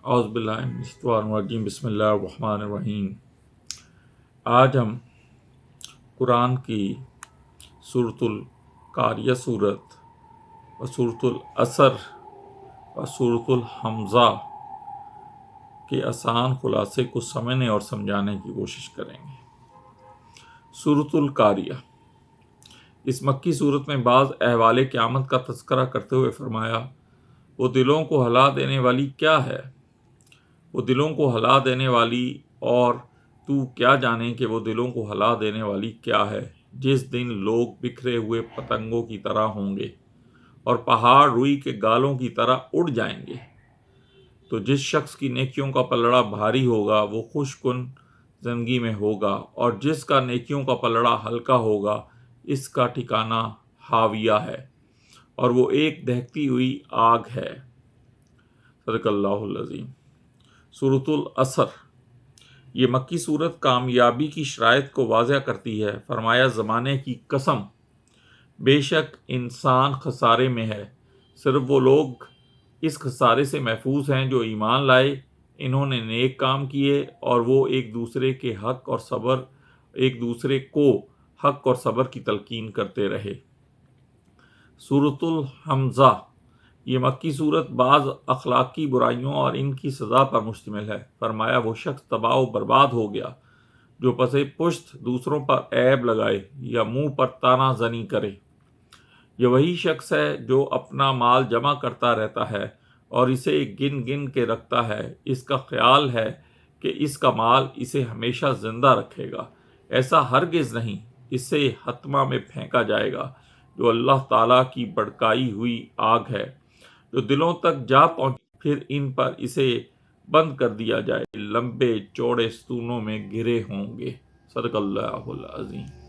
اعوذ باللہ من الشیطان الرجیم، بسم اللہ الرحمن الرحیم۔ آج ہم قرآن کی سورۃ القاریہ سورت و سورۃ العصر و سورۃ الحمزہ کے آسان خلاصے کو سمجھنے اور سمجھانے کی کوشش کریں گے۔ سورۃ القاریہ، اس مکی صورت میں بعض احوال قیامت کا تذکرہ کرتے ہوئے فرمایا، وہ دلوں کو ہلا دینے والی کیا ہے؟ وہ دلوں کو ہلا دینے والی، اور تو کیا جانے کہ وہ دلوں کو ہلا دینے والی کیا ہے؟ جس دن لوگ بکھرے ہوئے پتنگوں کی طرح ہوں گے اور پہاڑ روئی کے گالوں کی طرح اڑ جائیں گے۔ تو جس شخص کی نیکیوں کا پلڑا بھاری ہوگا وہ خوش کن زندگی میں ہوگا، اور جس کا نیکیوں کا پلڑا ہلکا ہوگا اس کا ٹھکانہ حاویہ ہے، اور وہ ایک دہکتی ہوئی آگ ہے۔ صدق اللہ العظیم۔ سورۃ العصر، یہ مکی صورت کامیابی کی شرائط کو واضح کرتی ہے۔ فرمایا، زمانے کی قسم، بے شک انسان خسارے میں ہے، صرف وہ لوگ اس خسارے سے محفوظ ہیں جو ایمان لائے، انہوں نے نیک کام کیے، اور وہ ایک دوسرے کو حق اور صبر کی تلقین کرتے رہے۔ سورۃ الحمزہ، یہ مکی صورت بعض اخلاقی برائیوں اور ان کی سزا پر مشتمل ہے۔ فرمایا، وہ شخص تباہ و برباد ہو گیا جو پس پشت دوسروں پر عیب لگائے یا منہ پر طعنہ زنی کرے۔ یہ وہی شخص ہے جو اپنا مال جمع کرتا رہتا ہے اور اسے گن گن کے رکھتا ہے، اس کا خیال ہے کہ اس کا مال اسے ہمیشہ زندہ رکھے گا۔ ایسا ہرگز نہیں، اسے حتمہ میں پھینکا جائے گا جو اللہ تعالیٰ کی بھڑکائی ہوئی آگ ہے، جو دلوں تک جا پہنچے، پھر ان پر اسے بند کر دیا جائے، لمبے چوڑے ستونوں میں گھرے ہوں گے۔ صدق اللہ العظیم۔